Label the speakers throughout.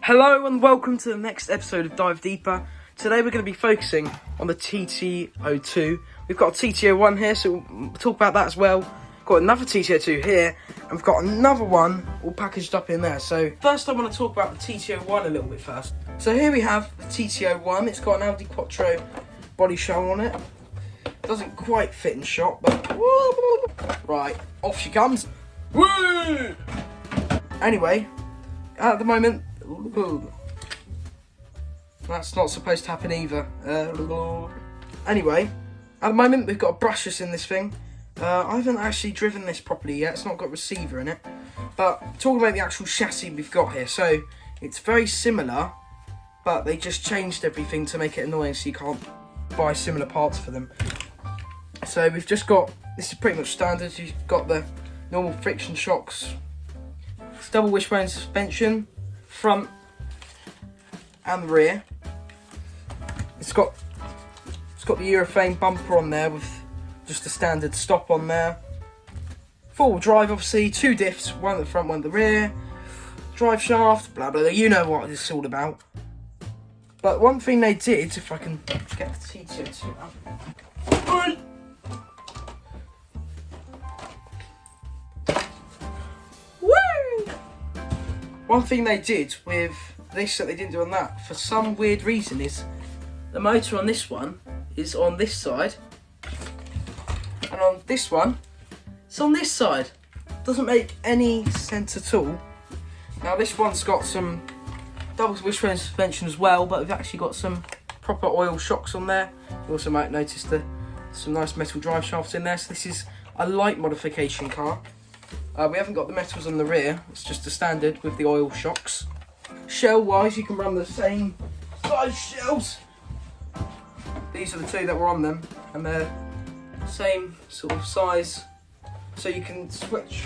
Speaker 1: Hello and welcome to the next episode of Dive Deeper. Today we're going to be focusing on the TT02. We've got a TT01 here, so we'll talk about that as well. Got another TT02 here, and we've got another one all packaged up in there. So first I want to talk about the TT01 a little bit first. So here we have the TT01. It's got an Audi Quattro body shell on it. Doesn't quite fit in shot, but right, off she comes. Woo! Anyway, at the moment, that's not supposed to happen either. Anyway, at the moment we've got a brushless in this thing. I haven't actually driven this properly yet. It's not got a receiver in it. But talking about the actual chassis we've got here, so it's very similar, but they just changed everything to make it annoying, so you can't buy similar parts for them. So we've just got, this is pretty much standard. You've got the normal friction shocks, it's double wishbone suspension, front and rear. It's got the urethane bumper on there with just a standard stop on there. Four-wheel drive, obviously, two diffs, one at the front, one at the rear. Drive shaft, blah blah blah. You know what it's all about. But one thing they did, if I can get the TT02 out. One thing they did with this that they didn't do on that, for some weird reason, is the motor on this one is on this side, and on this one, it's on this side. Doesn't make any sense at all. Now this one's got some double wishbone suspension as well, but we've actually got some proper oil shocks on there. You also might notice some nice metal drive shafts in there. So this is a light modification car. We haven't got the metals on the rear, it's just a standard with the oil shocks. Shell wise, you can run the same size shells. These are the two that were on them, and they're same sort of size, so you can switch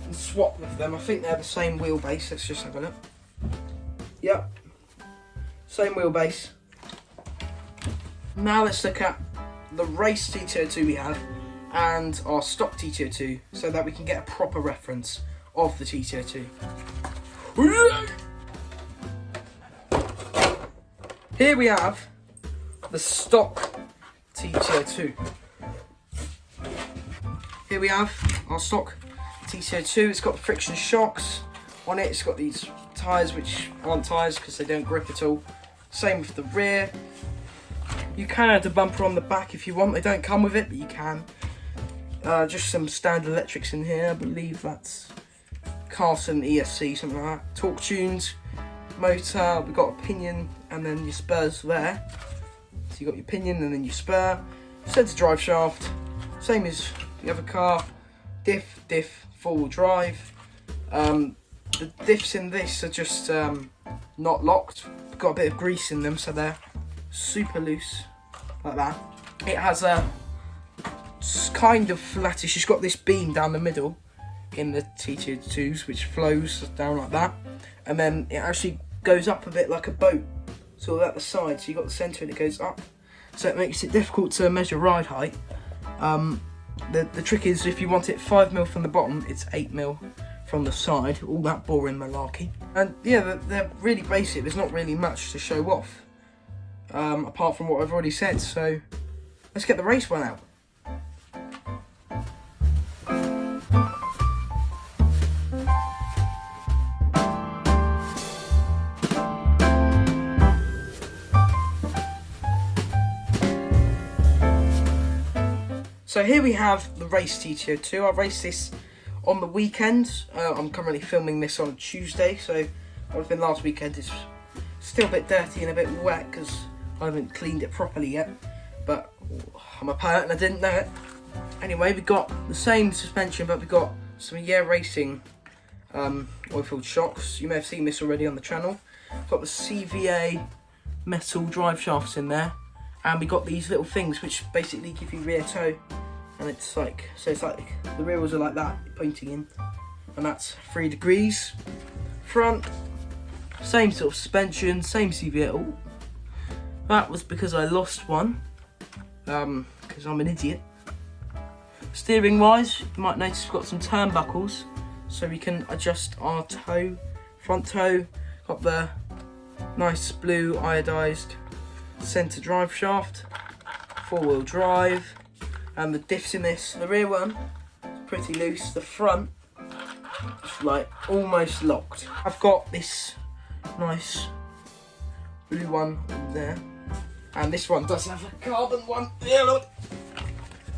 Speaker 1: and swap with them. I think they're the same wheelbase. Let's just have a look. Yep, same wheelbase. Now let's look at the race TT02 we have and our stock TT02, so that we can get a proper reference of the TT02. Here we have the stock TT02. Here we have our stock TT02. It's got the friction shocks on it. It's got these tyres which aren't tyres because they don't grip at all. Same with the rear. You can add a bumper on the back if you want. They don't come with it, but you can. Just some standard electrics in here. I believe that's Carson ESC, something like that. Torque tunes, motor. We've got a pinion and then your spurs there. So you got your pinion and then your spur. Centre drive shaft, same as the other car. Diff, four-wheel drive. The diffs in this are just not locked. Got a bit of grease in them, so they're super loose, like that. It has a kind of flattish. It's got this beam down the middle in the TT02s, which flows down like that, and then it actually goes up a bit like a boat, sort of at the side. So you got the centre and it goes up, so it makes it difficult to measure ride height. The trick is, if you want it 5mm from the bottom, it's 8mm from the side. All that boring malarkey. And yeah, they're really basic. There's not really much to show off, apart from what I've already said. So let's get the race one out. So here we have the race TT02. I raced this on the weekend. I'm currently filming this on Tuesday, so it would have been last weekend. It's still a bit dirty and a bit wet because I haven't cleaned it properly yet. But I'm a parrot and I didn't know it. Anyway, we've got the same suspension, but we've got some Yeah Racing oil-filled shocks. You may have seen this already on the channel. Got the CVA metal drive shafts in there. And we got these little things which basically give you rear toe, and it's like, so it's like the rear wheels are like that, pointing in, and that's 3 degrees. Front, same sort of suspension, same CVA. Oh, that was because I lost one, because I'm an idiot. Steering wise, you might notice we've got some turnbuckles, so we can adjust our toe, front toe. up there. Nice blue iodised centre drive shaft, 4-wheel drive, and the diffs in this. The rear one is pretty loose. The front is like almost locked. I've got this nice blue one there, and this one does have a carbon one.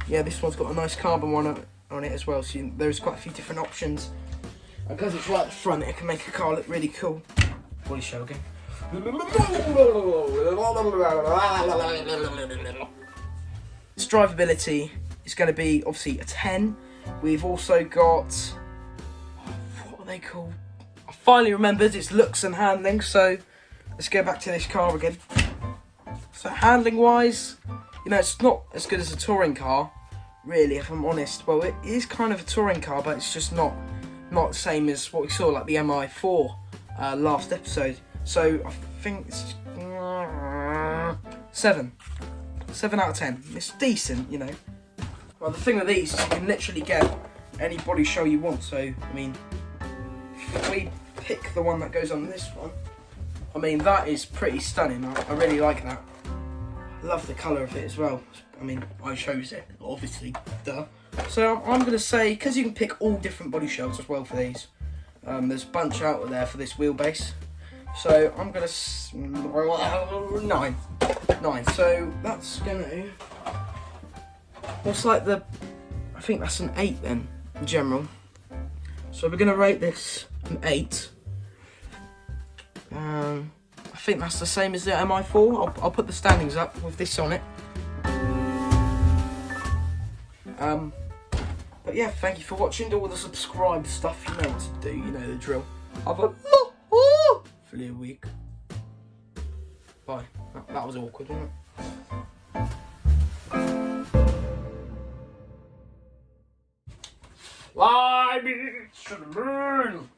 Speaker 1: Yeah, this one's got a nice carbon one on it as well. So there's quite a few different options. And because it's right at the front, it can make a car look really cool. Body show again. Its drivability is going to be obviously a 10. We've also got, what are they called? I finally remembered its looks and handling. So let's go back to this car again. So handling wise, you know, it's not as good as a touring car, really, if I'm honest. Well, it is kind of a touring car, but it's just not the same as what we saw, like the MI4 last episode. So I think it's 7 out of 10. It's decent, you know. Well, the thing with these is you can literally get any body shell you want. So I mean, if we pick the one that goes on this one, I mean, that is pretty stunning. I really like that. I love the colour of it as well. I mean, I chose it, obviously, duh. So I'm going to say, because you can pick all different body shells as well for these, there's a bunch out there for this wheelbase. So I'm going to 9. So that's going to, what's like the, I think that's an 8 then, in general. So we're going to rate this an 8. I think that's the same as the MI4. I'll put the standings up with this on it. But yeah, thank you for watching. Do all the subscribe stuff, you know what to do, you know the drill. Have a lovely week. Bye. That was awkward, wasn't it? Fly me to the moon.